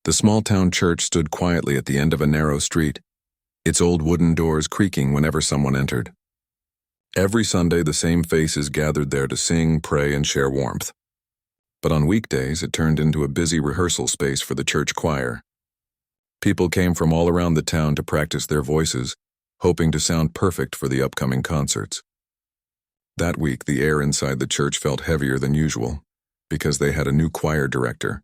The small-town church stood quietly at the end of a narrow street, its old wooden doors creaking whenever someone entered. Every Sunday, the same faces gathered there to sing, pray, and share warmth. But on weekdays, it turned into a busy rehearsal space for the church choir. People came from all around the town to practice their voices, hoping to sound perfect for the upcoming concerts. That week, the air inside the church felt heavier than usual, because they had a new choir director.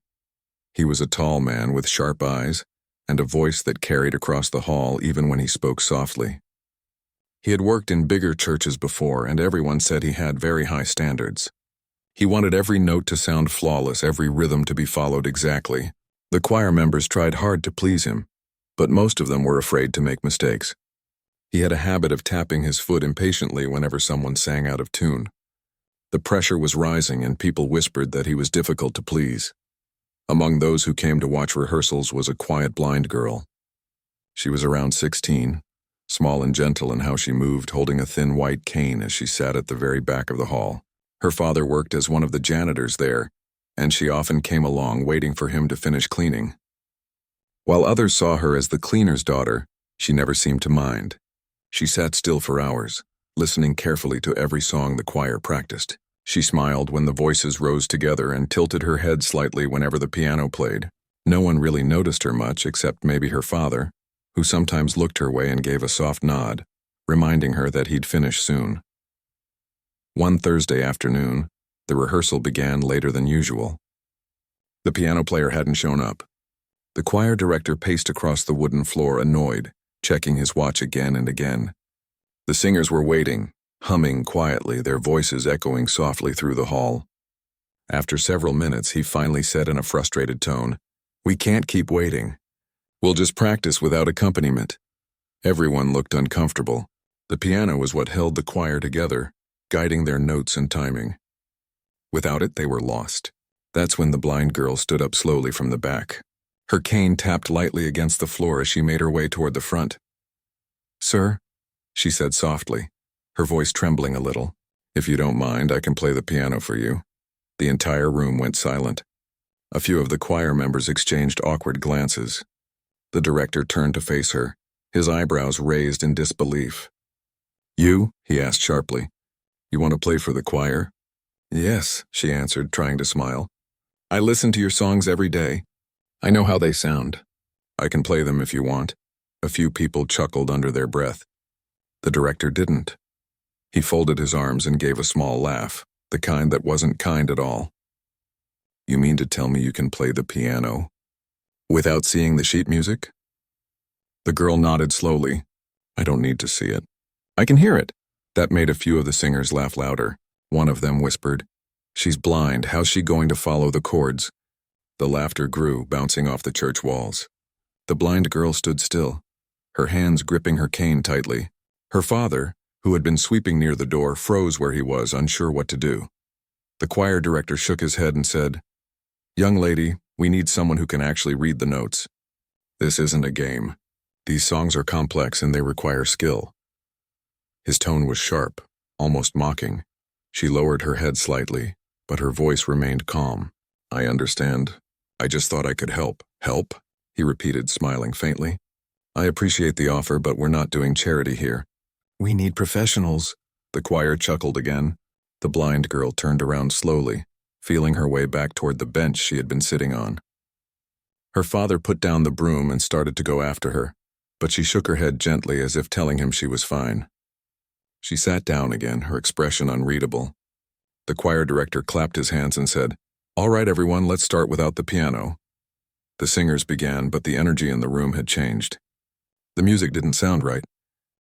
He was a tall man with sharp eyes and a voice that carried across the hall even when he spoke softly. He had worked in bigger churches before, and everyone said he had very high standards. He wanted every note to sound flawless, every rhythm to be followed exactly. The choir members tried hard to please him, but most of them were afraid to make mistakes. He had a habit of tapping his foot impatiently whenever someone sang out of tune. The pressure was rising, and people whispered that he was difficult to please. Among those who came to watch rehearsals was a quiet blind girl. She was around 16, small and gentle in how she moved, holding a thin white cane as she sat at the very back of the hall. Her father worked as one of the janitors there, and she often came along waiting for him to finish cleaning. While others saw her as the cleaner's daughter, she never seemed to mind. She sat still for hours, listening carefully to every song the choir practiced. She smiled when the voices rose together and tilted her head slightly whenever the piano played. No one really noticed her much except maybe her father, who sometimes looked her way and gave a soft nod, reminding her that he'd finish soon. One Thursday afternoon, the rehearsal began later than usual. The piano player hadn't shown up. The choir director paced across the wooden floor, annoyed, checking his watch again and again. The singers were waiting, humming quietly, their voices echoing softly through the hall. After several minutes, he finally said in a frustrated tone, "We can't keep waiting. We'll just practice without accompaniment." Everyone looked uncomfortable. The piano was what held the choir together, guiding their notes and timing. Without it, they were lost. That's when the blind girl stood up slowly from the back. Her cane tapped lightly against the floor as she made her way toward the front. "Sir," she said softly, her voice trembling a little, "if you don't mind, I can play the piano for you." The entire room went silent. A few of the choir members exchanged awkward glances. The director turned to face her, his eyebrows raised in disbelief. "You?" he asked sharply. "You want to play for the choir?" "Yes," she answered, trying to smile. "I listen to your songs every day. I know how they sound. I can play them if you want." A few people chuckled under their breath. The director didn't. He folded his arms and gave a small laugh, the kind that wasn't kind at all. "You mean to tell me you can play the piano without seeing the sheet music?" The girl nodded slowly. "I don't need to see it. I can hear it." That made a few of the singers laugh louder. One of them whispered, "She's blind. How's she going to follow the chords?" The laughter grew, bouncing off the church walls. The blind girl stood still, her hands gripping her cane tightly. Her father, who had been sweeping near the door, froze where he was, unsure what to do. The choir director shook his head and said, "Young lady, we need someone who can actually read the notes. This isn't a game. These songs are complex and they require skill." His tone was sharp, almost mocking. She lowered her head slightly, but her voice remained calm. "I understand. I just thought I could help." "Help?" he repeated, smiling faintly. "I appreciate the offer, but we're not doing charity here. We need professionals." The choir chuckled again. The blind girl turned around slowly, feeling her way back toward the bench she had been sitting on. Her father put down the broom and started to go after her, but she shook her head gently as if telling him she was fine. She sat down again, her expression unreadable. The choir director clapped his hands and said, "All right, everyone, let's start without the piano." The singers began, but the energy in the room had changed. The music didn't sound right.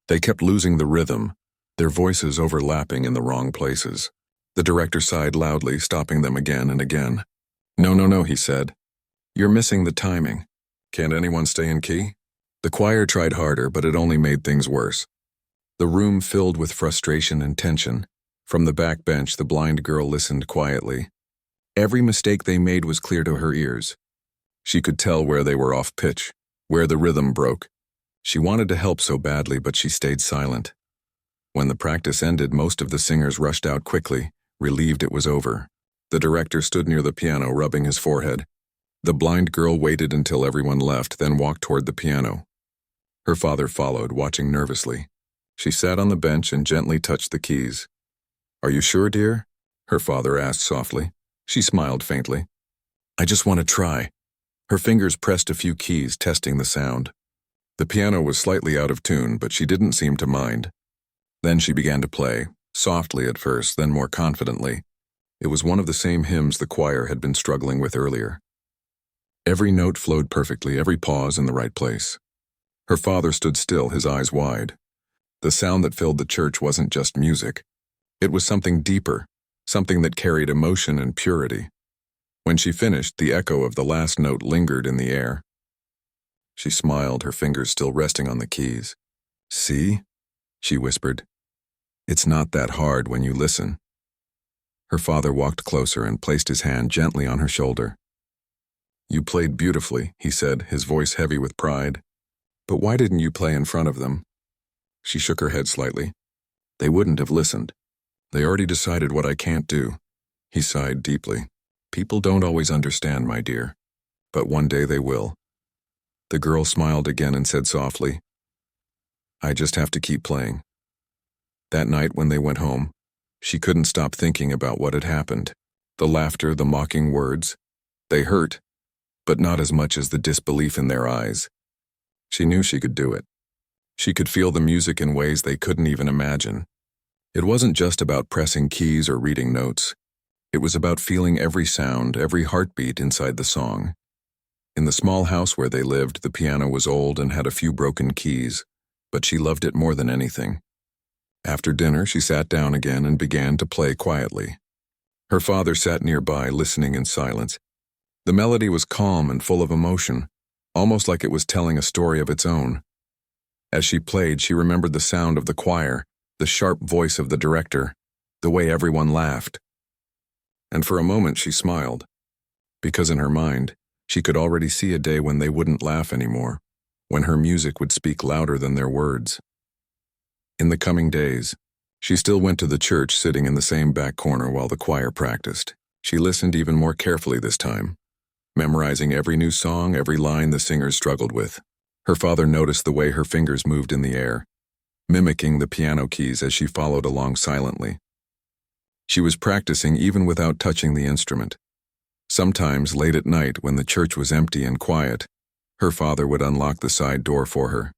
They kept losing the rhythm, their voices overlapping in the wrong places. The director sighed loudly, stopping them again and again. No, he said. "You're missing the timing. Can't anyone stay in key?" The choir tried harder, but it only made things worse. The room filled with frustration and tension. From the back bench, the blind girl listened quietly. Every mistake they made was clear to her ears. She could tell where they were off pitch, where the rhythm broke. She wanted to help so badly, but she stayed silent. When the practice ended, most of the singers rushed out quickly, relieved it was over. The director stood near the piano, rubbing his forehead. The blind girl waited until everyone left, then walked toward the piano. Her father followed, watching nervously. She sat on the bench and gently touched the keys. "Are you sure, dear?" her father asked softly. She smiled faintly. "I just want to try." Her fingers pressed a few keys, testing the sound. The piano was slightly out of tune, but she didn't seem to mind. Then she began to play, softly at first, then more confidently. It was one of the same hymns the choir had been struggling with earlier. Every note flowed perfectly, every pause in the right place. Her father stood still, his eyes wide. The sound that filled the church wasn't just music. It was something deeper, something that carried emotion and purity. When she finished, the echo of the last note lingered in the air. She smiled, her fingers still resting on the keys. "See?" she whispered. "It's not that hard when you listen." Her father walked closer and placed his hand gently on her shoulder. "You played beautifully," he said, his voice heavy with pride. "But why didn't you play in front of them?" She shook her head slightly. "They wouldn't have listened. They already decided what I can't do." He sighed deeply. "People don't always understand, my dear. But one day they will." The girl smiled again and said softly, "I just have to keep playing." That night when they went home, she couldn't stop thinking about what had happened. The laughter, the mocking words. They hurt, but not as much as the disbelief in their eyes. She knew she could do it. She could feel the music in ways they couldn't even imagine. It wasn't just about pressing keys or reading notes. It was about feeling every sound, every heartbeat inside the song. In the small house where they lived, the piano was old and had a few broken keys, but she loved it more than anything. After dinner, she sat down again and began to play quietly. Her father sat nearby, listening in silence. The melody was calm and full of emotion, almost like it was telling a story of its own. As she played, she remembered the sound of the choir, the sharp voice of the director, the way everyone laughed. And for a moment she smiled, because in her mind, she could already see a day when they wouldn't laugh anymore, when her music would speak louder than their words. In the coming days, she still went to the church, sitting in the same back corner while the choir practiced. She listened even more carefully this time, memorizing every new song, every line the singers struggled with. Her father noticed the way her fingers moved in the air, mimicking the piano keys as she followed along silently. She was practicing even without touching the instrument. Sometimes, late at night, when the church was empty and quiet, her father would unlock the side door for her.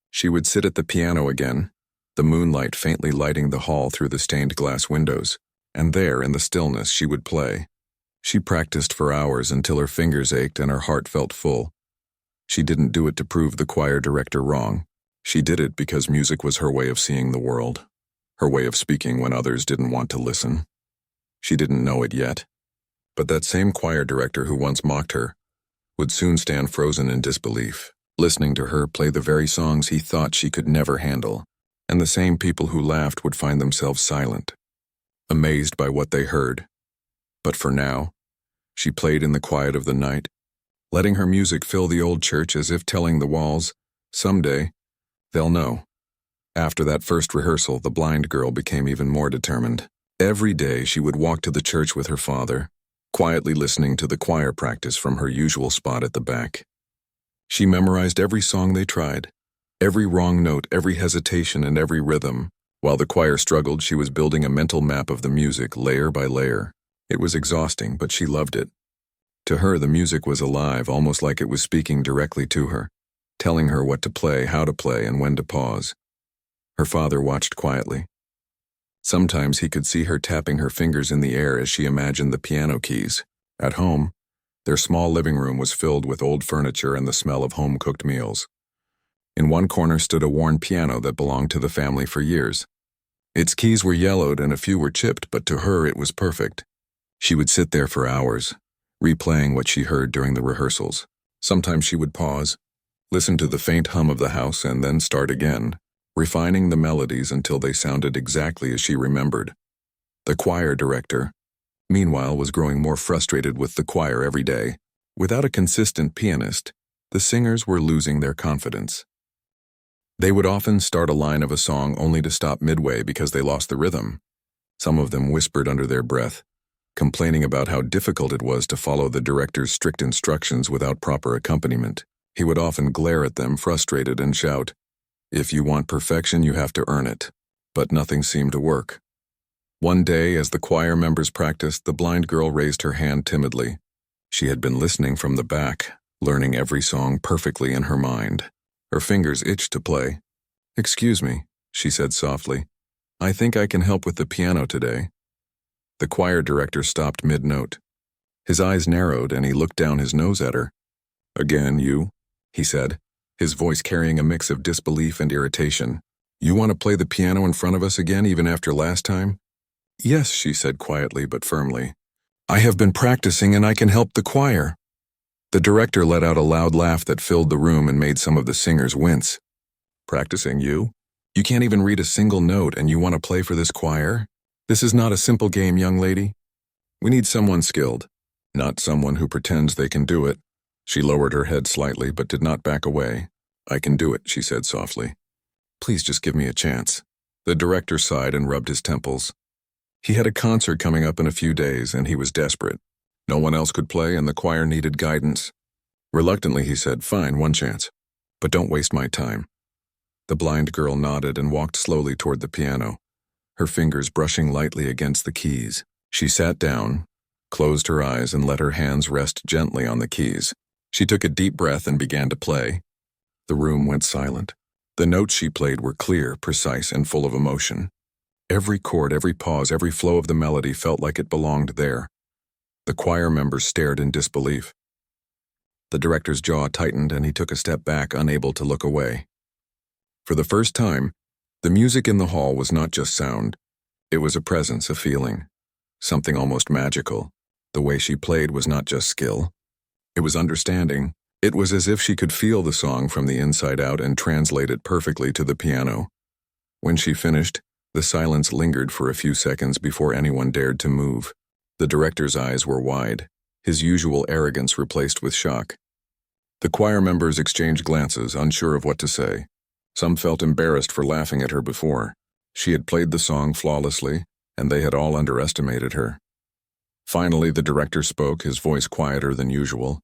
She would sit at the piano again, the moonlight faintly lighting the hall through the stained glass windows, and there, in the stillness, she would play. She practiced for hours until her fingers ached and her heart felt full. She didn't do it to prove the choir director wrong. She did it because music was her way of seeing the world, her way of speaking when others didn't want to listen. She didn't know it yet, but that same choir director who once mocked her would soon stand frozen in disbelief, listening to her play the very songs he thought she could never handle, and the same people who laughed would find themselves silent, amazed by what they heard. But for now, she played in the quiet of the night, letting her music fill the old church as if telling the walls, someday, they'll know. After that first rehearsal, the blind girl became even more determined. Every day she would walk to the church with her father, quietly listening to the choir practice from her usual spot at the back. She memorized every song they tried, every wrong note, every hesitation, and every rhythm. While the choir struggled, she was building a mental map of the music, layer by layer. It was exhausting, but she loved it. To her, the music was alive, almost like it was speaking directly to her, telling her what to play, how to play, and when to pause. Her father watched quietly. Sometimes he could see her tapping her fingers in the air as she imagined the piano keys. At home, their small living room was filled with old furniture and the smell of home-cooked meals. In one corner stood a worn piano that belonged to the family for years. Its keys were yellowed and a few were chipped, but to her it was perfect. She would sit there for hours, replaying what she heard during the rehearsals. Sometimes she would pause, listen to the faint hum of the house, and then start again, refining the melodies until they sounded exactly as she remembered. The choir director, meanwhile, was growing more frustrated with the choir every day. Without a consistent pianist, the singers were losing their confidence. They would often start a line of a song only to stop midway because they lost the rhythm. Some of them whispered under their breath, complaining about how difficult it was to follow the director's strict instructions without proper accompaniment. He would often glare at them, frustrated, and shout, "If you want perfection, you have to earn it." But nothing seemed to work. One day, as the choir members practiced, the blind girl raised her hand timidly. She had been listening from the back, learning every song perfectly in her mind. Her fingers itched to play. "Excuse me," she said softly. "I think I can help with the piano today." The choir director stopped mid-note. His eyes narrowed and he looked down his nose at her. "Again, you?" he said, his voice carrying a mix of disbelief and irritation. "You want to play the piano in front of us again even after last time?" "Yes," she said quietly but firmly. "I have been practicing and I can help the choir." The director let out a loud laugh that filled the room and made some of the singers wince. "Practicing you? You can't even read a single note and you want to play for this choir? This is not a simple game, young lady. We need someone skilled, not someone who pretends they can do it." She lowered her head slightly but did not back away. "I can do it," she said softly. "Please just give me a chance." The director sighed and rubbed his temples. He had a concert coming up in a few days and he was desperate. No one else could play and the choir needed guidance. Reluctantly, he said, "Fine, one chance. But don't waste my time." The blind girl nodded and walked slowly toward the piano, her fingers brushing lightly against the keys. She sat down, closed her eyes, and let her hands rest gently on the keys. She took a deep breath and began to play. The room went silent. The notes she played were clear, precise, and full of emotion. Every chord, every pause, every flow of the melody felt like it belonged there. The choir members stared in disbelief. The director's jaw tightened and he took a step back, unable to look away. For the first time, the music in the hall was not just sound. It was a presence, a feeling, something almost magical. The way she played was not just skill. It was understanding. It was as if she could feel the song from the inside out and translate it perfectly to the piano. When she finished, the silence lingered for a few seconds before anyone dared to move. The director's eyes were wide, his usual arrogance replaced with shock. The choir members exchanged glances, unsure of what to say. Some felt embarrassed for laughing at her before. She had played the song flawlessly, and they had all underestimated her. Finally, the director spoke, his voice quieter than usual.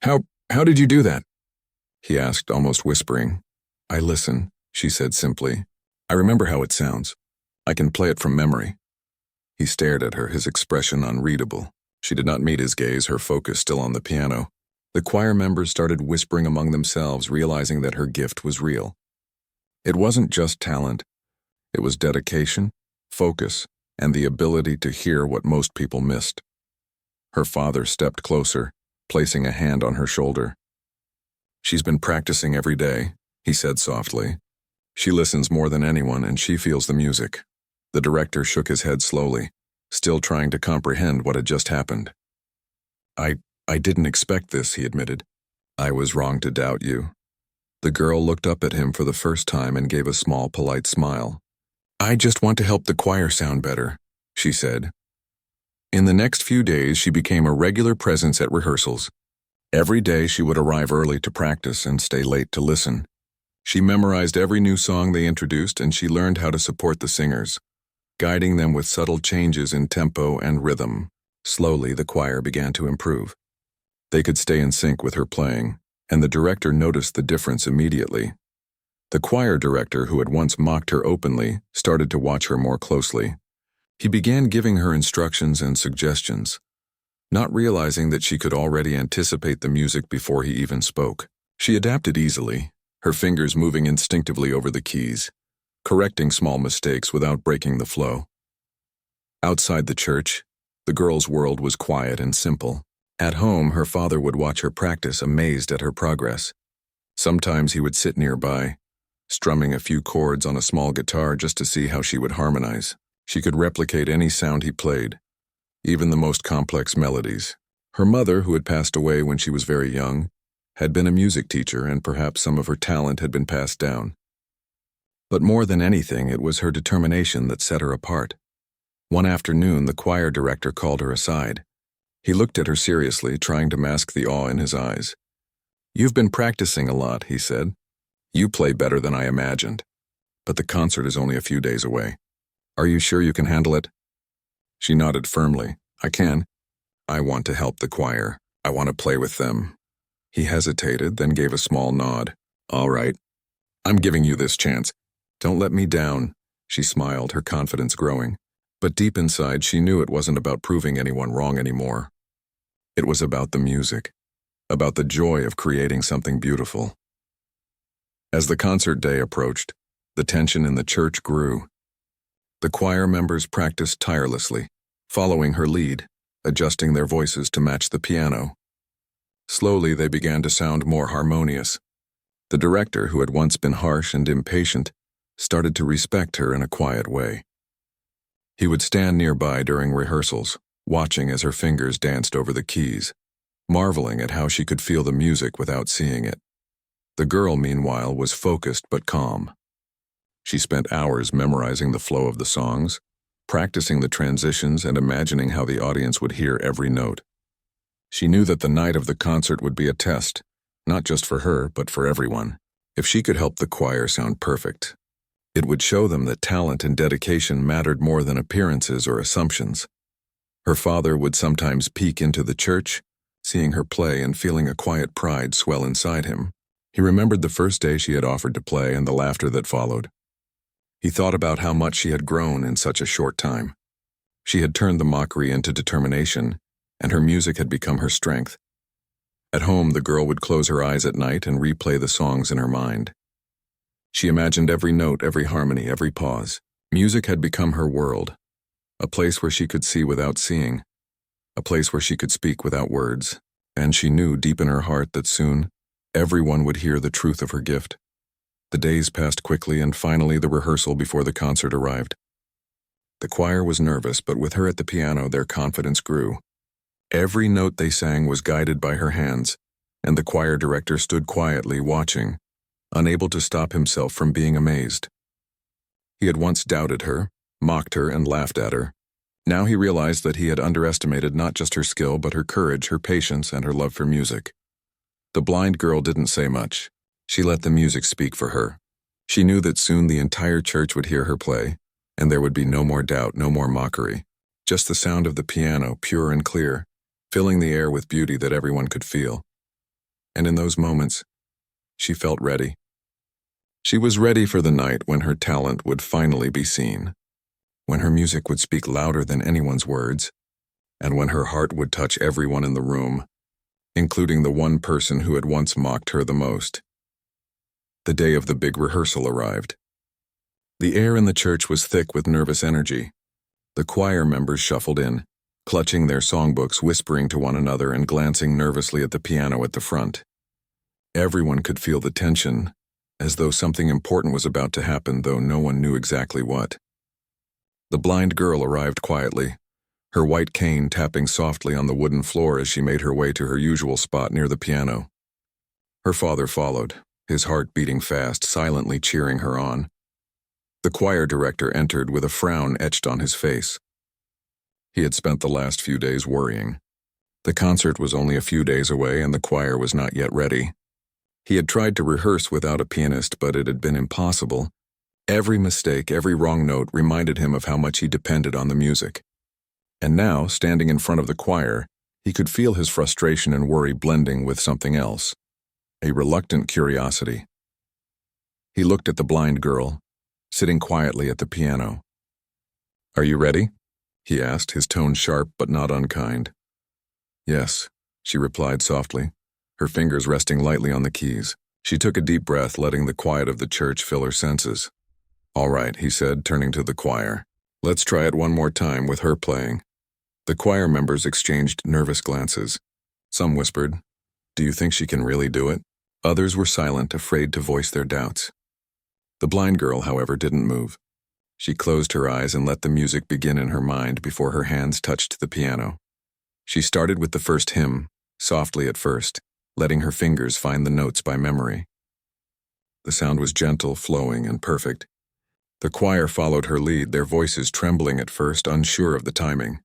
How did you do that?" he asked, almost whispering. "I listen," she said simply. "I remember how it sounds. I can play it from memory." He stared at her, his expression unreadable. She did not meet his gaze, her focus still on the piano. The choir members started whispering among themselves, realizing that her gift was real. It wasn't just talent. It was dedication, focus, and the ability to hear what most people missed. Her father stepped closer, placing a hand on her shoulder. "She's been practicing every day," he said softly. "She listens more than anyone and she feels the music." The director shook his head slowly, still trying to comprehend what had just happened. I didn't expect this," he admitted. "I was wrong to doubt you." The girl looked up at him for the first time and gave a small, polite smile. "I just want to help the choir sound better," she said. In the next few days, she became a regular presence at rehearsals. Every day she would arrive early to practice and stay late to listen. She memorized every new song they introduced and she learned how to support the singers, guiding them with subtle changes in tempo and rhythm. Slowly, the choir began to improve. They could stay in sync with her playing, and the director noticed the difference immediately. The choir director, who had once mocked her openly, started to watch her more closely. He began giving her instructions and suggestions, not realizing that she could already anticipate the music before he even spoke. She adapted easily, her fingers moving instinctively over the keys, correcting small mistakes without breaking the flow. Outside the church, the girl's world was quiet and simple. At home, her father would watch her practice, amazed at her progress. Sometimes he would sit nearby, strumming a few chords on a small guitar just to see how she would harmonize. She could replicate any sound he played, even the most complex melodies. Her mother, who had passed away when she was very young, had been a music teacher and perhaps some of her talent had been passed down. But more than anything, it was her determination that set her apart. One afternoon, the choir director called her aside. He looked at her seriously, trying to mask the awe in his eyes. "You've been practicing a lot," he said. "You play better than I imagined. But the concert is only a few days away. Are you sure you can handle it?" She nodded firmly. I can. I want to help the choir. I want to play with them. He hesitated, then gave a small nod. All right. I'm giving you this chance. Don't let me down. She smiled, her confidence growing. But deep inside, she knew it wasn't about proving anyone wrong anymore. It was about the music, about the joy of creating something beautiful. As the concert day approached, the tension in the church grew. The choir members practiced tirelessly, following her lead, adjusting their voices to match the piano. Slowly, they began to sound more harmonious. The director, who had once been harsh and impatient, started to respect her in a quiet way. He would stand nearby during rehearsals, watching as her fingers danced over the keys, marveling at how she could feel the music without seeing it. The girl, meanwhile, was focused but calm. She spent hours memorizing the flow of the songs, practicing the transitions and imagining how the audience would hear every note. She knew that the night of the concert would be a test, not just for her, but for everyone. If she could help the choir sound perfect, it would show them that talent and dedication mattered more than appearances or assumptions. Her father would sometimes peek into the church, seeing her play and feeling a quiet pride swell inside him. He remembered the first day she had offered to play and the laughter that followed. He thought about how much she had grown in such a short time. She had turned the mockery into determination, and her music had become her strength. At home, the girl would close her eyes at night and replay the songs in her mind. She imagined every note, every harmony, every pause. Music had become her world, a place where she could see without seeing, a place where she could speak without words, and she knew deep in her heart that soon, everyone would hear the truth of her gift. The days passed quickly, and finally the rehearsal before the concert arrived. The choir was nervous, but with her at the piano, their confidence grew. Every note they sang was guided by her hands, and the choir director stood quietly watching, unable to stop himself from being amazed. He had once doubted her, mocked her, and laughed at her. Now he realized that he had underestimated not just her skill, but her courage, her patience, and her love for music. The blind girl didn't say much. She let the music speak for her. She knew that soon the entire church would hear her play, and there would be no more doubt, no more mockery. Just the sound of the piano, pure and clear, filling the air with beauty that everyone could feel. And in those moments, she felt ready. She was ready for the night when her talent would finally be seen, when her music would speak louder than anyone's words, and when her heart would touch everyone in the room, including the one person who had once mocked her the most. The day of the big rehearsal arrived. The air in the church was thick with nervous energy. The choir members shuffled in, clutching their songbooks, whispering to one another and glancing nervously at the piano at the front. Everyone could feel the tension, as though something important was about to happen, though no one knew exactly what. The blind girl arrived quietly, her white cane tapping softly on the wooden floor as she made her way to her usual spot near the piano. Her father followed, his heart beating fast, silently cheering her on. The choir director entered with a frown etched on his face. He had spent the last few days worrying. The concert was only a few days away and the choir was not yet ready. He had tried to rehearse without a pianist, but it had been impossible. Every mistake, every wrong note reminded him of how much he depended on the music. And now, standing in front of the choir, he could feel his frustration and worry blending with something else, a reluctant curiosity. He looked at the blind girl, sitting quietly at the piano. "Are you ready?" he asked, his tone sharp but not unkind. "Yes," she replied softly, her fingers resting lightly on the keys. She took a deep breath, letting the quiet of the church fill her senses. "All right," he said, turning to the choir. "Let's try it one more time with her playing." The choir members exchanged nervous glances. Some whispered, "Do you think she can really do it?" Others were silent, afraid to voice their doubts. The blind girl, however, didn't move. She closed her eyes and let the music begin in her mind before her hands touched the piano. She started with the first hymn, softly at first, letting her fingers find the notes by memory. The sound was gentle, flowing, and perfect. The choir followed her lead, their voices trembling at first, unsure of the timing.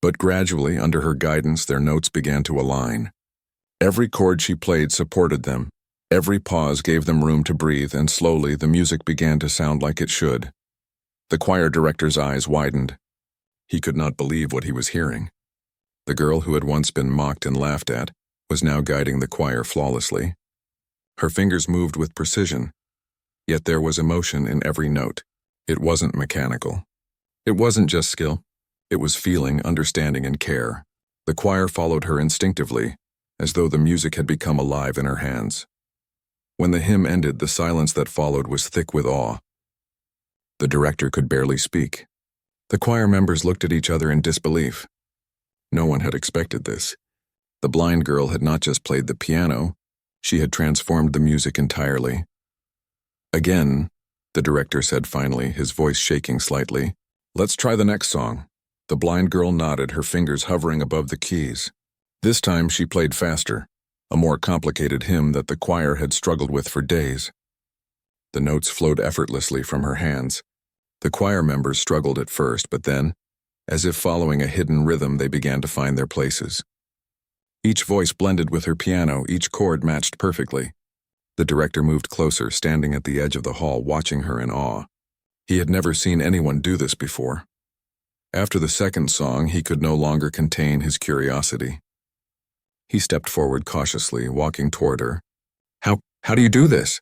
But gradually, under her guidance, their notes began to align. Every chord she played supported them. Every pause gave them room to breathe, and slowly the music began to sound like it should. The choir director's eyes widened. He could not believe what he was hearing. The girl who had once been mocked and laughed at was now guiding the choir flawlessly. Her fingers moved with precision, yet there was emotion in every note. It wasn't mechanical. It wasn't just skill. It was feeling, understanding, and care. The choir followed her instinctively, as though the music had become alive in her hands. When the hymn ended, the silence that followed was thick with awe. The director could barely speak. The choir members looked at each other in disbelief. No one had expected this. The blind girl had not just played the piano, she had transformed the music entirely. Again, the director said finally, his voice shaking slightly, "Let's try the next song." The blind girl nodded, her fingers hovering above the keys. This time she played faster, a more complicated hymn that the choir had struggled with for days. The notes flowed effortlessly from her hands. The choir members struggled at first, but then, as if following a hidden rhythm, they began to find their places. Each voice blended with her piano, each chord matched perfectly. The director moved closer, standing at the edge of the hall, watching her in awe. He had never seen anyone do this before. After the second song, he could no longer contain his curiosity. He stepped forward cautiously, walking toward her. How do you do this?"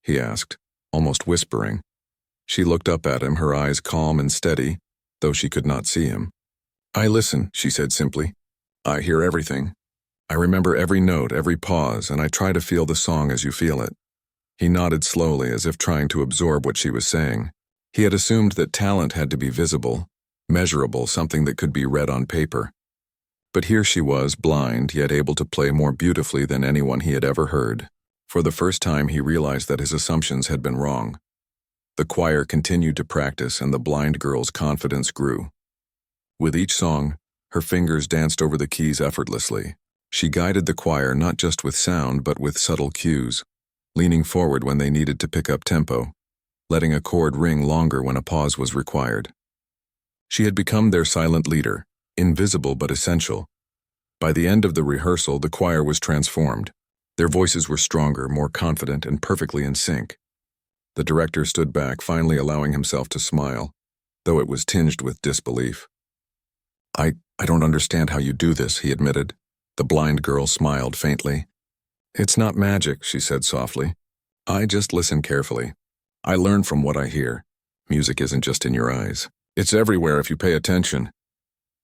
he asked, almost whispering. She looked up at him, her eyes calm and steady, though she could not see him. "I listen," she said simply. "I hear everything. I remember every note, every pause, and I try to feel the song as you feel it." He nodded slowly, as if trying to absorb what she was saying. He had assumed that talent had to be visible, measurable, something that could be read on paper. But here she was, blind, yet able to play more beautifully than anyone he had ever heard. For the first time, he realized that his assumptions had been wrong. The choir continued to practice, and the blind girl's confidence grew. With each song, her fingers danced over the keys effortlessly. She guided the choir not just with sound, but with subtle cues, leaning forward when they needed to pick up tempo, letting a chord ring longer when a pause was required. She had become their silent leader, invisible but essential. By the end of the rehearsal, the choir was transformed. Their voices were stronger, more confident, and perfectly in sync. The director stood back, finally allowing himself to smile, though it was tinged with disbelief. I don't understand how you do this," he admitted. The blind girl smiled faintly. "It's not magic," she said softly. "I just listen carefully. I learn from what I hear. Music isn't just in your eyes. It's everywhere if you pay attention."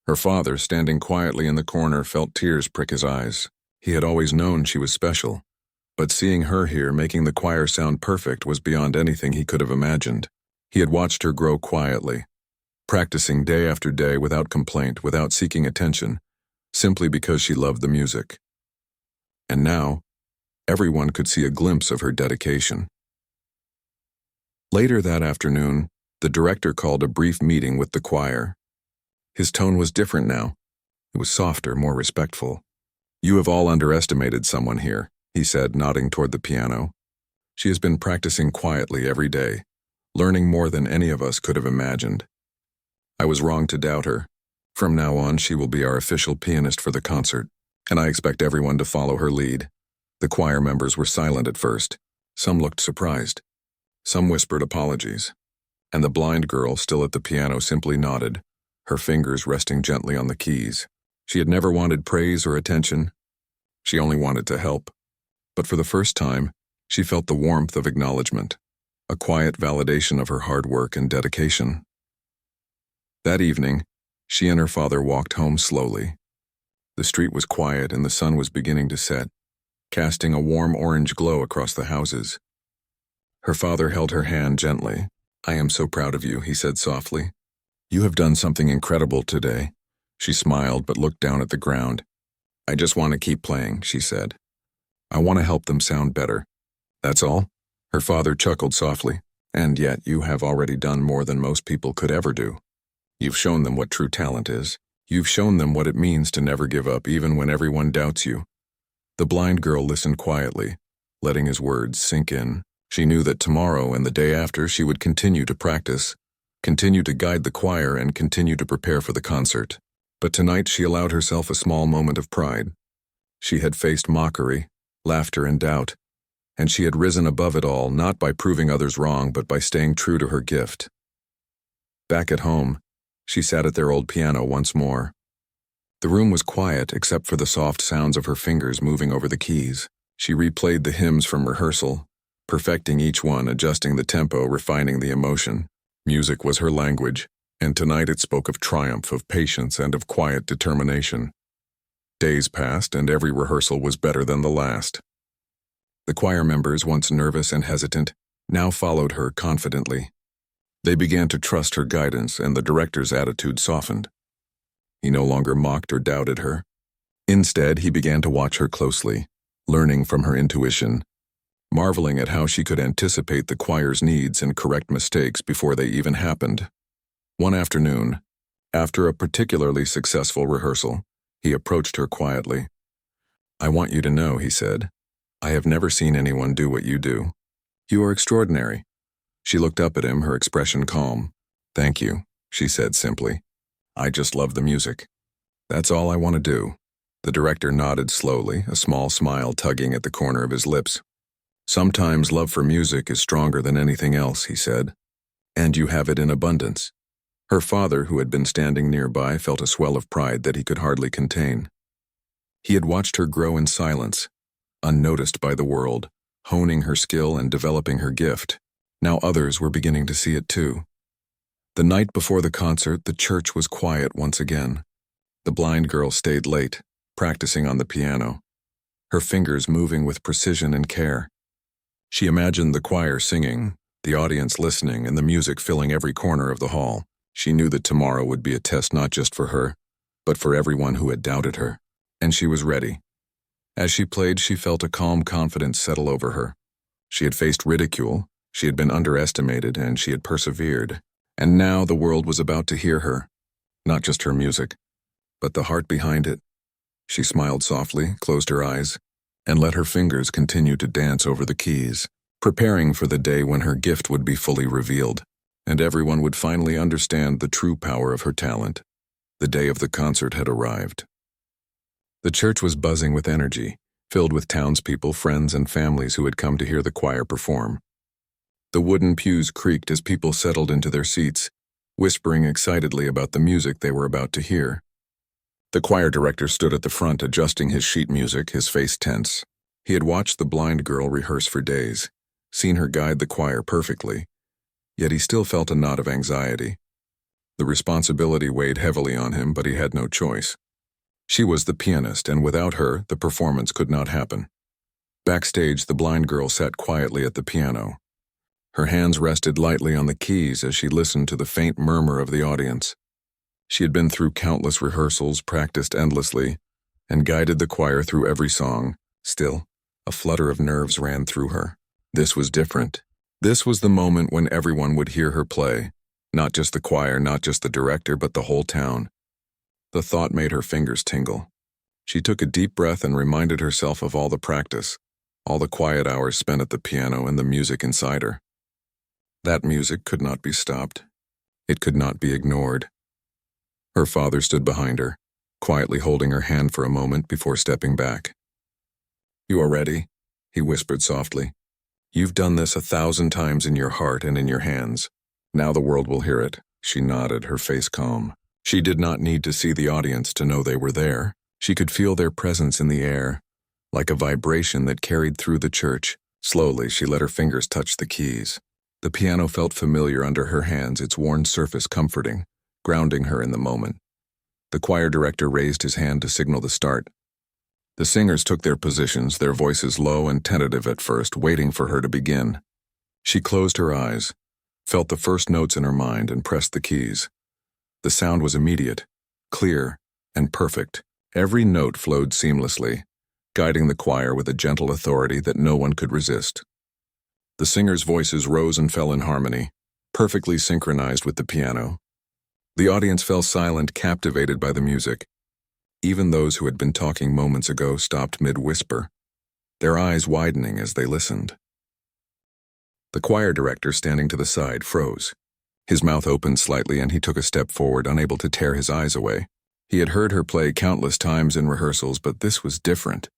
Her father, standing quietly in the corner, felt tears prick his eyes. He had always known she was special, but seeing her here, making the choir sound perfect, was beyond anything he could have imagined. He had watched her grow quietly, practicing day after day without complaint, without seeking attention, simply because she loved the music. And now, everyone could see a glimpse of her dedication. Later that afternoon, the director called a brief meeting with the choir. His tone was different now. It was softer, more respectful. "You have all underestimated someone here," he said, nodding toward the piano. "She has been practicing quietly every day, learning more than any of us could have imagined. I was wrong to doubt her. From now on, she will be our official pianist for the concert, and I expect everyone to follow her lead." The choir members were silent at first. Some looked surprised. Some whispered apologies. And the blind girl, still at the piano, simply nodded, her fingers resting gently on the keys. She had never wanted praise or attention. She only wanted to help. But for the first time, she felt the warmth of acknowledgement, a quiet validation of her hard work and dedication. That evening, she and her father walked home slowly. The street was quiet and the sun was beginning to set, casting a warm orange glow across the houses. Her father held her hand gently. "I am so proud of you," he said softly. "You have done something incredible today." She smiled but looked down at the ground. "I just want to keep playing," she said. "I want to help them sound better. That's all?" Her father chuckled softly. "And yet you have already done more than most people could ever do. You've shown them what true talent is. You've shown them what it means to never give up even when everyone doubts you." The blind girl listened quietly, letting his words sink in. She knew that tomorrow and the day after she would continue to practice, continue to guide the choir, and continue to prepare for the concert. But tonight she allowed herself a small moment of pride. She had faced mockery, laughter, and doubt, and she had risen above it all, not by proving others wrong, but by staying true to her gift. Back at home, She sat at their old piano once more. The room was quiet except for the soft sounds of her fingers moving over the keys. She replayed the hymns from rehearsal, perfecting each one, adjusting the tempo, refining the emotion. Music was her language, and tonight it spoke of triumph, of patience, and of quiet determination. Days passed, and every rehearsal was better than the last. The choir members, once nervous and hesitant, now followed her confidently. They began to trust her guidance, and the director's attitude softened. He no longer mocked or doubted her. Instead, he began to watch her closely, learning from her intuition, marveling at how she could anticipate the choir's needs and correct mistakes before they even happened. One afternoon, after a particularly successful rehearsal, he approached her quietly. "I want you to know," he said, "I have never seen anyone do what you do. You are extraordinary." She looked up at him, her expression calm. "Thank you," she said simply. "I just love the music. That's all I want to do." The director nodded slowly, a small smile tugging at the corner of his lips. "Sometimes love for music is stronger than anything else," he said. "And you have it in abundance." Her father, who had been standing nearby, felt a swell of pride that he could hardly contain. He had watched her grow in silence, unnoticed by the world, honing her skill and developing her gift. Now others were beginning to see it too. The night before the concert, the church was quiet once again. The blind girl stayed late, practicing on the piano, her fingers moving with precision and care. She imagined the choir singing, the audience listening, and the music filling every corner of the hall. She knew that tomorrow would be a test not just for her, but for everyone who had doubted her, and she was ready. As she played, she felt a calm confidence settle over her. She had faced ridicule, she had been underestimated, and she had persevered. And now the world was about to hear her, not just her music, but the heart behind it. She smiled softly, closed her eyes, and let her fingers continue to dance over the keys, preparing for the day when her gift would be fully revealed, and everyone would finally understand the true power of her talent. The day of the concert had arrived. The church was buzzing with energy, filled with townspeople, friends, and families who had come to hear the choir perform. The wooden pews creaked as people settled into their seats, whispering excitedly about the music they were about to hear. The choir director stood at the front adjusting his sheet music, his face tense. He had watched the blind girl rehearse for days, seen her guide the choir perfectly, yet he still felt a knot of anxiety. The responsibility weighed heavily on him, but he had no choice. She was the pianist, and without her, the performance could not happen. Backstage, the blind girl sat quietly at the piano. Her hands rested lightly on the keys as she listened to the faint murmur of the audience. She had been through countless rehearsals, practiced endlessly, and guided the choir through every song. Still, a flutter of nerves ran through her. This was different. This was the moment when everyone would hear her play. Not just the choir, not just the director, but the whole town. The thought made her fingers tingle. She took a deep breath and reminded herself of all the practice, all the quiet hours spent at the piano and the music inside her. That music could not be stopped. It could not be ignored. Her father stood behind her, quietly holding her hand for a moment before stepping back. "You are ready?" he whispered softly. "You've done this 1,000 times in your heart and in your hands. Now the world will hear it." She nodded, her face calm. She did not need to see the audience to know they were there. She could feel their presence in the air, like a vibration that carried through the church. Slowly, she let her fingers touch the keys. The piano felt familiar under her hands, its worn surface comforting, grounding her in the moment. The choir director raised his hand to signal the start. The singers took their positions, their voices low and tentative at first, waiting for her to begin. She closed her eyes, felt the first notes in her mind, and pressed the keys. The sound was immediate, clear, and perfect. Every note flowed seamlessly, guiding the choir with a gentle authority that no one could resist. The singers' voices rose and fell in harmony, perfectly synchronized with the piano. The audience fell silent, captivated by the music. Even those who had been talking moments ago stopped mid-whisper, their eyes widening as they listened. The choir director, standing to the side, froze. His mouth opened slightly and he took a step forward, unable to tear his eyes away. He had heard her play countless times in rehearsals, but this was different.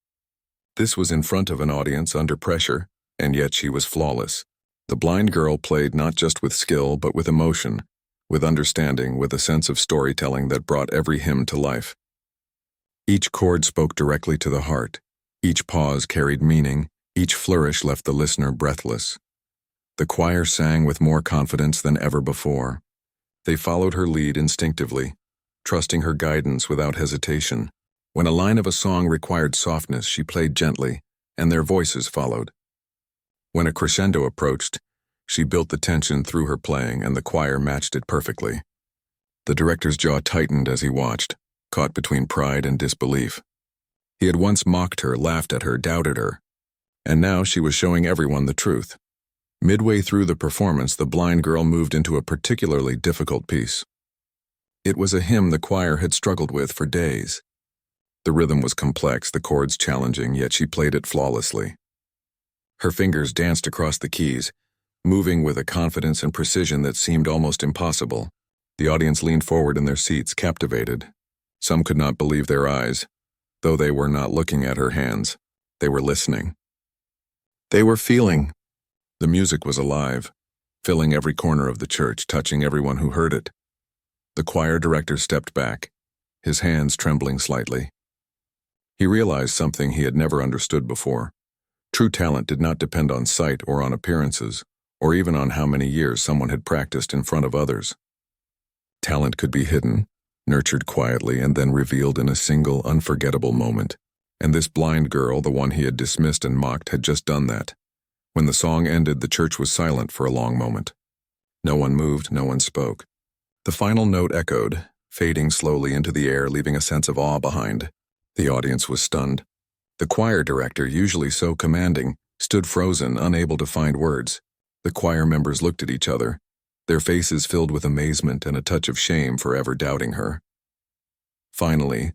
This was in front of an audience under pressure, and yet she was flawless. The blind girl played not just with skill, but with emotion, with understanding, with a sense of storytelling that brought every hymn to life. Each chord spoke directly to the heart. Each pause carried meaning. Each flourish left the listener breathless. The choir sang with more confidence than ever before. They followed her lead instinctively, trusting her guidance without hesitation. When a line of a song required softness, she played gently, and their voices followed. When a crescendo approached, she built the tension through her playing, and the choir matched it perfectly. The director's jaw tightened as he watched, caught between pride and disbelief. He had once mocked her, laughed at her, doubted her, and now she was showing everyone the truth. Midway through the performance, the blind girl moved into a particularly difficult piece. It was a hymn the choir had struggled with for days. The rhythm was complex, the chords challenging, yet she played it flawlessly. Her fingers danced across the keys, moving with a confidence and precision that seemed almost impossible. The audience leaned forward in their seats, captivated. Some could not believe their eyes. Though they were not looking at her hands, they were listening. They were feeling. The music was alive, filling every corner of the church, touching everyone who heard it. The choir director stepped back, his hands trembling slightly. He realized something he had never understood before. True talent did not depend on sight or on appearances, or even on how many years someone had practiced in front of others. Talent could be hidden, nurtured quietly, and then revealed in a single, unforgettable moment. And this blind girl, the one he had dismissed and mocked, had just done that. When the song ended, the church was silent for a long moment. No one moved, no one spoke. The final note echoed, fading slowly into the air, leaving a sense of awe behind. The audience was stunned. The choir director, usually so commanding, stood frozen, unable to find words. The choir members looked at each other, their faces filled with amazement and a touch of shame for ever doubting her. Finally,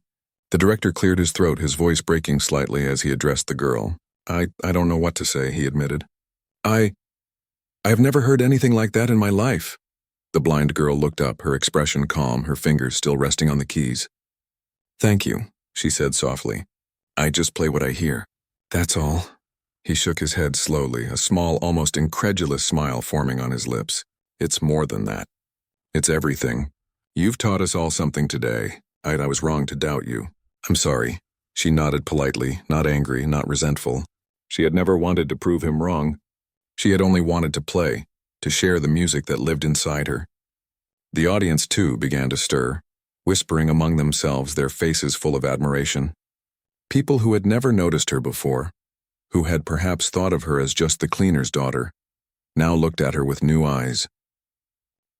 the director cleared his throat, his voice breaking slightly as he addressed the girl. I don't know what to say, he admitted. I have never heard anything like that in my life. The blind girl looked up, her expression calm, her fingers still resting on the keys. Thank you, she said softly. I just play what I hear. That's all. He shook his head slowly, a small, almost incredulous smile forming on his lips. It's more than that. It's everything. You've taught us all something today. I was wrong to doubt you. I'm sorry. She nodded politely, not angry, not resentful. She had never wanted to prove him wrong. She had only wanted to play, to share the music that lived inside her. The audience, too, began to stir, whispering among themselves, their faces full of admiration. People who had never noticed her before, who had perhaps thought of her as just the cleaner's daughter, now looked at her with new eyes.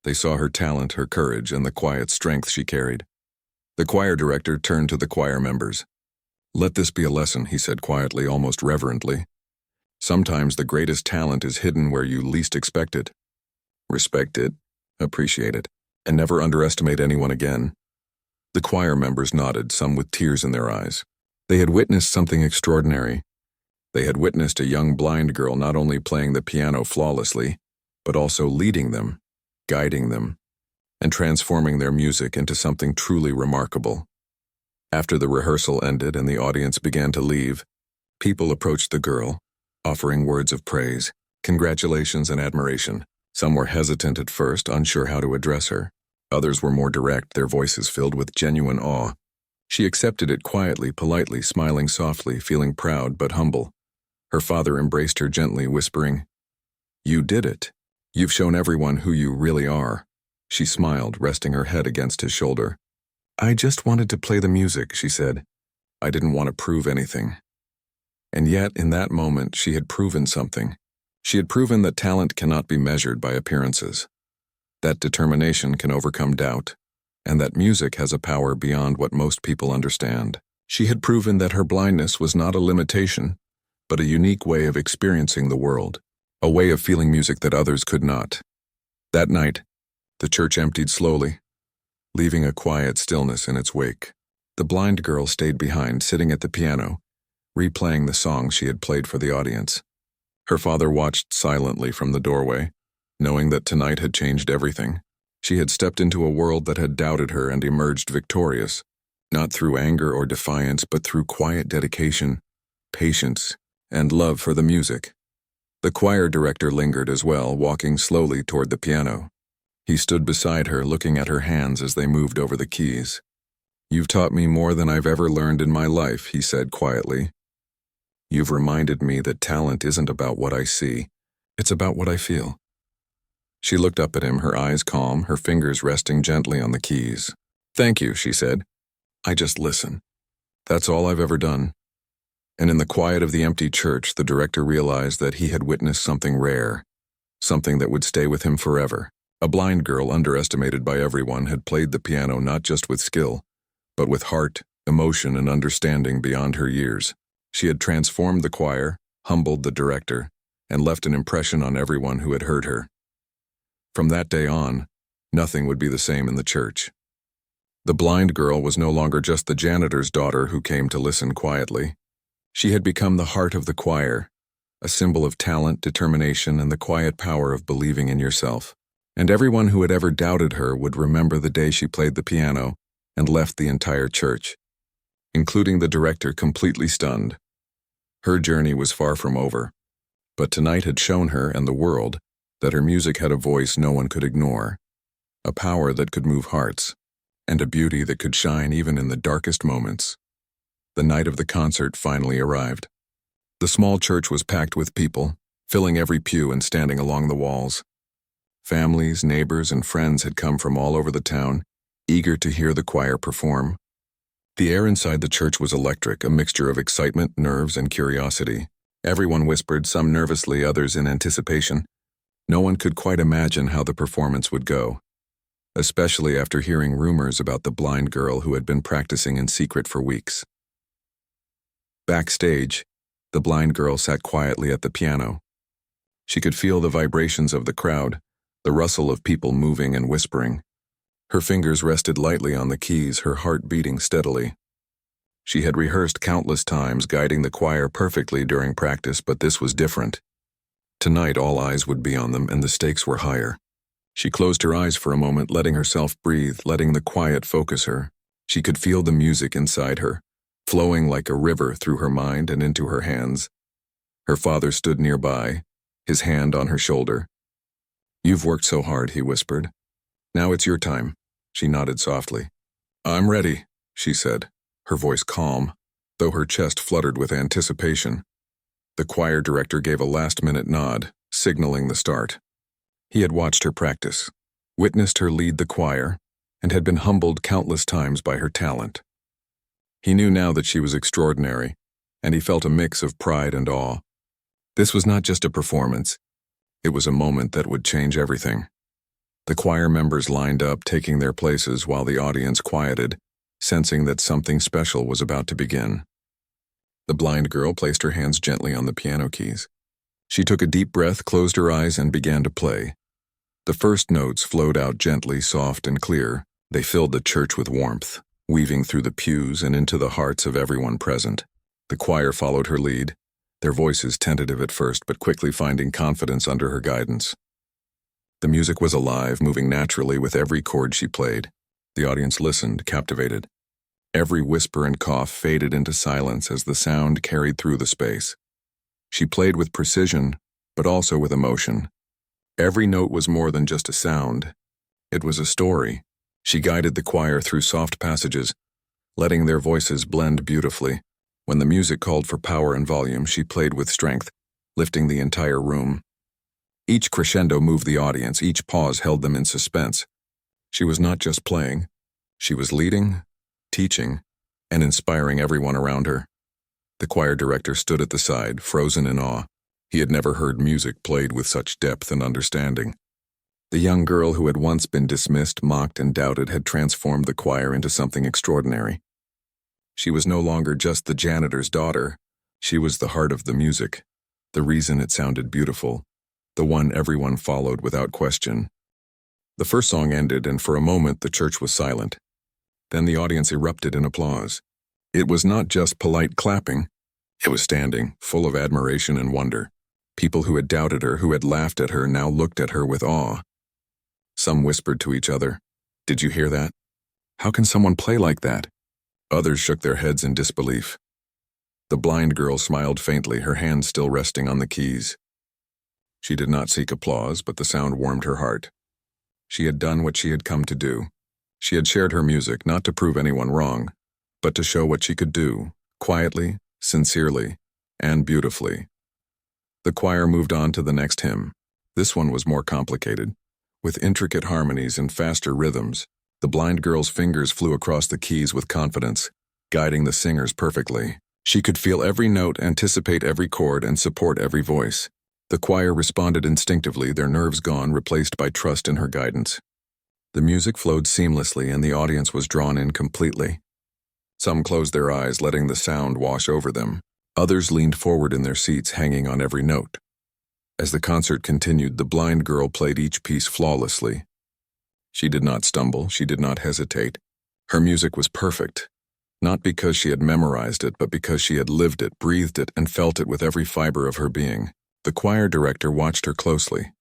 They saw her talent, her courage, and the quiet strength she carried. The choir director turned to the choir members. Let this be a lesson, he said quietly, almost reverently. Sometimes the greatest talent is hidden where you least expect it. Respect it, appreciate it, and never underestimate anyone again. The choir members nodded, some with tears in their eyes. They had witnessed something extraordinary. They had witnessed a young blind girl not only playing the piano flawlessly, but also leading them, guiding them, and transforming their music into something truly remarkable. After the rehearsal ended and the audience began to leave, people approached the girl, offering words of praise, congratulations, and admiration. Some were hesitant at first, unsure how to address her. Others were more direct, their voices filled with genuine awe. She accepted it quietly, politely, smiling softly, feeling proud but humble. Her father embraced her gently, whispering, "You did it. You've shown everyone who you really are." She smiled, resting her head against his shoulder. "I just wanted to play the music," she said. "I didn't want to prove anything." And yet, in that moment, she had proven something. She had proven that talent cannot be measured by appearances, that determination can overcome doubt, and that music has a power beyond what most people understand. She had proven that her blindness was not a limitation, but a unique way of experiencing the world, a way of feeling music that others could not. That night, the church emptied slowly, leaving a quiet stillness in its wake. The blind girl stayed behind, sitting at the piano, replaying the songs she had played for the audience. Her father watched silently from the doorway, knowing that tonight had changed everything. She had stepped into a world that had doubted her and emerged victorious, not through anger or defiance, but through quiet dedication, patience, and love for the music. The choir director lingered as well, walking slowly toward the piano. He stood beside her, looking at her hands as they moved over the keys. "You've taught me more than I've ever learned in my life," he said quietly. "You've reminded me that talent isn't about what I see, it's about what I feel." She looked up at him, her eyes calm, her fingers resting gently on the keys. "Thank you," she said. "I just listen. That's all I've ever done." And in the quiet of the empty church, the director realized that he had witnessed something rare, something that would stay with him forever. A blind girl, underestimated by everyone, had played the piano not just with skill, but with heart, emotion, and understanding beyond her years. She had transformed the choir, humbled the director, and left an impression on everyone who had heard her. From that day on, nothing would be the same in the church. The blind girl was no longer just the janitor's daughter who came to listen quietly. She had become the heart of the choir, a symbol of talent, determination, and the quiet power of believing in yourself. And everyone who had ever doubted her would remember the day she played the piano and left the entire church, including the director, completely stunned. Her journey was far from over, but tonight had shown her and the world that her music had a voice no one could ignore, a power that could move hearts, and a beauty that could shine even in the darkest moments. The night of the concert finally arrived. The small church was packed with people, filling every pew and standing along the walls. Families, neighbors, and friends had come from all over the town, eager to hear the choir perform. The air inside the church was electric, a mixture of excitement, nerves, and curiosity. Everyone whispered, some nervously, others in anticipation. No one could quite imagine how the performance would go, especially after hearing rumors about the blind girl who had been practicing in secret for weeks. Backstage, the blind girl sat quietly at the piano. She could feel the vibrations of the crowd, the rustle of people moving and whispering. Her fingers rested lightly on the keys, her heart beating steadily. She had rehearsed countless times, guiding the choir perfectly during practice, but this was different. Tonight all eyes would be on them, and the stakes were higher. She closed her eyes for a moment, letting herself breathe, letting the quiet focus her. She could feel the music inside her, flowing like a river through her mind and into her hands. Her father stood nearby, his hand on her shoulder. "You've worked so hard," he whispered. "Now it's your time." She nodded softly. "I'm ready," she said, her voice calm, though her chest fluttered with anticipation. The choir director gave a last-minute nod, signaling the start. He had watched her practice, witnessed her lead the choir, and had been humbled countless times by her talent. He knew now that she was extraordinary, and he felt a mix of pride and awe. This was not just a performance. It was a moment that would change everything. The choir members lined up, taking their places while the audience quieted, sensing that something special was about to begin. The blind girl placed her hands gently on the piano keys. She took a deep breath, closed her eyes, and began to play. The first notes flowed out gently, soft and clear. They filled the church with warmth, weaving through the pews and into the hearts of everyone present. The choir followed her lead, their voices tentative at first, but quickly finding confidence under her guidance. The music was alive, moving naturally with every chord she played. The audience listened, captivated. Every whisper and cough faded into silence as the sound carried through the space. She played with precision, but also with emotion. Every note was more than just a sound. It was a story. She guided the choir through soft passages, letting their voices blend beautifully. When the music called for power and volume, she played with strength, lifting the entire room. Each crescendo moved the audience, each pause held them in suspense. She was not just playing. She was leading, teaching, and inspiring everyone around her. The choir director stood at the side, frozen in awe. He had never heard music played with such depth and understanding. The young girl who had once been dismissed, mocked, and doubted had transformed the choir into something extraordinary. She was no longer just the janitor's daughter. She was the heart of the music, the reason it sounded beautiful, the one everyone followed without question. The first song ended, and for a moment the church was silent. Then the audience erupted in applause. It was not just polite clapping. It was standing, full of admiration and wonder. People who had doubted her, who had laughed at her, now looked at her with awe. Some whispered to each other, "Did you hear that? How can someone play like that?" Others shook their heads in disbelief. The blind girl smiled faintly, her hands still resting on the keys. She did not seek applause, but the sound warmed her heart. She had done what she had come to do. She had shared her music not to prove anyone wrong, but to show what she could do, quietly, sincerely, and beautifully. The choir moved on to the next hymn. This one was more complicated. With intricate harmonies and faster rhythms, the blind girl's fingers flew across the keys with confidence, guiding the singers perfectly. She could feel every note, anticipate every chord, and support every voice. The choir responded instinctively, their nerves gone, replaced by trust in her guidance. The music flowed seamlessly and the audience was drawn in completely. Some closed their eyes, letting the sound wash over them. Others leaned forward in their seats, hanging on every note. As the concert continued, the blind girl played each piece flawlessly. She did not stumble, she did not hesitate. Her music was perfect, not because she had memorized it, but because she had lived it, breathed it, and felt it with every fiber of her being. The choir director watched her closely,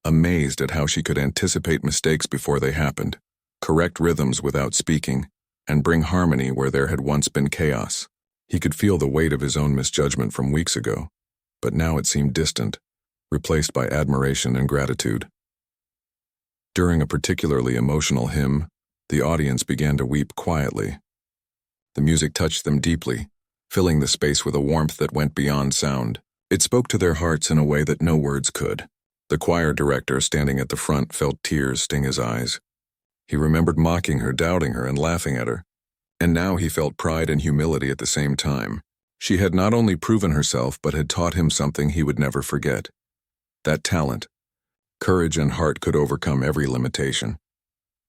amazed at how she could anticipate mistakes before they happened, correct rhythms without speaking, and bring harmony where there had once been chaos. He could feel the weight of his own misjudgment from weeks ago, but now it seemed distant, replaced by admiration and gratitude. During a particularly emotional hymn, the audience began to weep quietly. The music touched them deeply, filling the space with a warmth that went beyond sound. It spoke to their hearts in a way that no words could. The choir director, standing at the front, felt tears sting his eyes. He remembered mocking her, doubting her, and laughing at her. And now he felt pride and humility at the same time. She had not only proven herself, but had taught him something he would never forget. That talent, courage, and heart could overcome every limitation.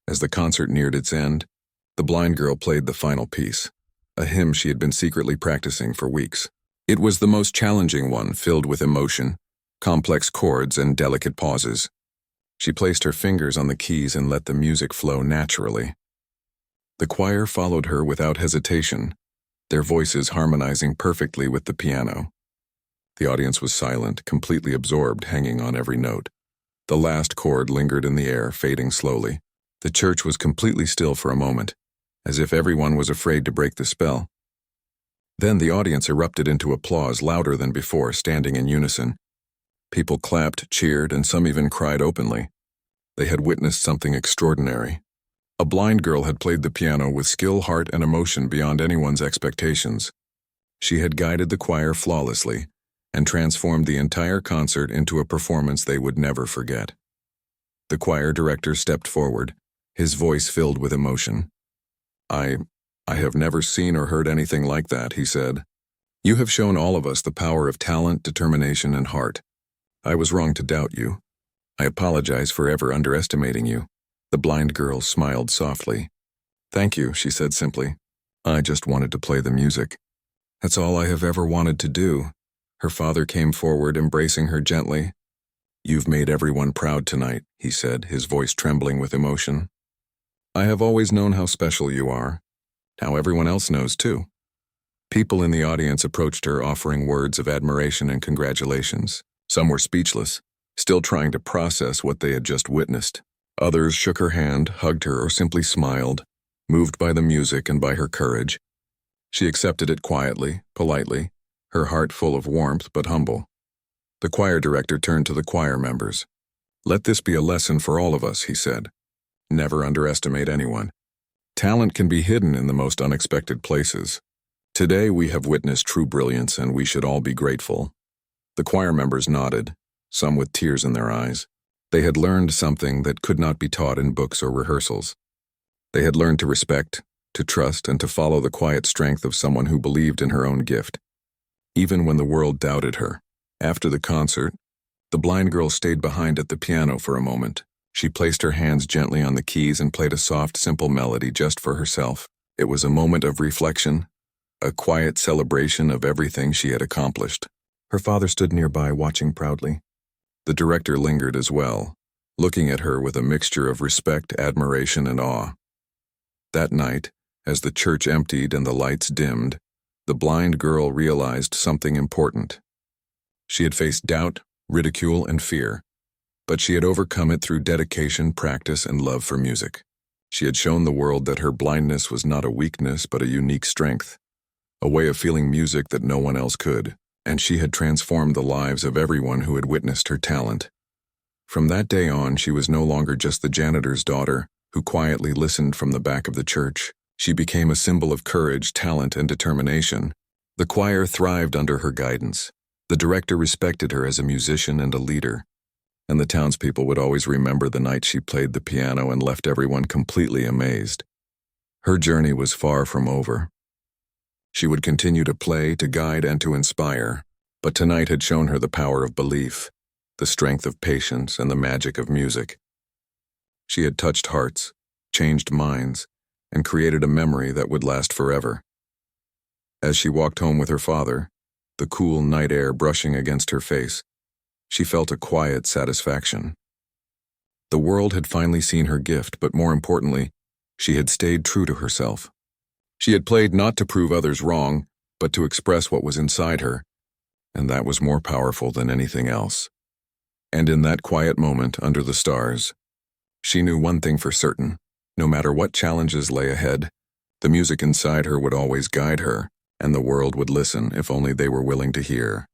As the concert neared its end, the blind girl played the final piece, a hymn she had been secretly practicing for weeks. It was the most challenging one, filled with emotion, complex chords, and delicate pauses. She placed her fingers on the keys and let the music flow naturally. The choir followed her without hesitation, their voices harmonizing perfectly with the piano. The audience was silent, completely absorbed, hanging on every note. The last chord lingered in the air, fading slowly. The church was completely still for a moment, as if everyone was afraid to break the spell. Then the audience erupted into applause, louder than before, standing in unison. People clapped, cheered, and some even cried openly. They had witnessed something extraordinary. A blind girl had played the piano with skill, heart, and emotion beyond anyone's expectations. She had guided the choir flawlessly and transformed the entire concert into a performance they would never forget. The choir director stepped forward, his voice filled with emotion. I have never seen or heard anything like that," he said. "You have shown all of us the power of talent, determination, and heart. I was wrong to doubt you. I apologize for ever underestimating you." The blind girl smiled softly. "Thank you," she said simply. "I just wanted to play the music. That's all I have ever wanted to do." Her father came forward, embracing her gently. "You've made everyone proud tonight," he said, his voice trembling with emotion. "I have always known how special you are. Now everyone else knows too." People in the audience approached her, offering words of admiration and congratulations. Some were speechless, still trying to process what they had just witnessed. Others shook her hand, hugged her, or simply smiled, moved by the music and by her courage. She accepted it quietly, politely, her heart full of warmth but humble. The choir director turned to the choir members. "Let this be a lesson for all of us," he said. "Never underestimate anyone. Talent can be hidden in the most unexpected places. Today we have witnessed true brilliance, and we should all be grateful." The choir members nodded, some with tears in their eyes. They had learned something that could not be taught in books or rehearsals. They had learned to respect, to trust, and to follow the quiet strength of someone who believed in her own gift, even when the world doubted her. After the concert, the blind girl stayed behind at the piano for a moment. She placed her hands gently on the keys and played a soft, simple melody just for herself. It was a moment of reflection, a quiet celebration of everything she had accomplished. Her father stood nearby, watching proudly. The director lingered as well, looking at her with a mixture of respect, admiration, and awe. That night, as the church emptied and the lights dimmed, the blind girl realized something important. She had faced doubt, ridicule, and fear, but she had overcome it through dedication, practice, and love for music. She had shown the world that her blindness was not a weakness but a unique strength, a way of feeling music that no one else could, and she had transformed the lives of everyone who had witnessed her talent. From that day on, she was no longer just the janitor's daughter who quietly listened from the back of the church. She became a symbol of courage, talent, and determination. The choir thrived under her guidance. The director respected her as a musician and a leader, and the townspeople would always remember the night she played the piano and left everyone completely amazed. Her journey was far from over. She would continue to play, to guide, and to inspire, but tonight had shown her the power of belief, the strength of patience, and the magic of music. She had touched hearts, changed minds, and created a memory that would last forever. As she walked home with her father, the cool night air brushing against her face, she felt a quiet satisfaction. The world had finally seen her gift, but more importantly, she had stayed true to herself. She had played not to prove others wrong, but to express what was inside her, and that was more powerful than anything else. And in that quiet moment under the stars, she knew one thing for certain: no matter what challenges lay ahead, the music inside her would always guide her, and the world would listen if only they were willing to hear.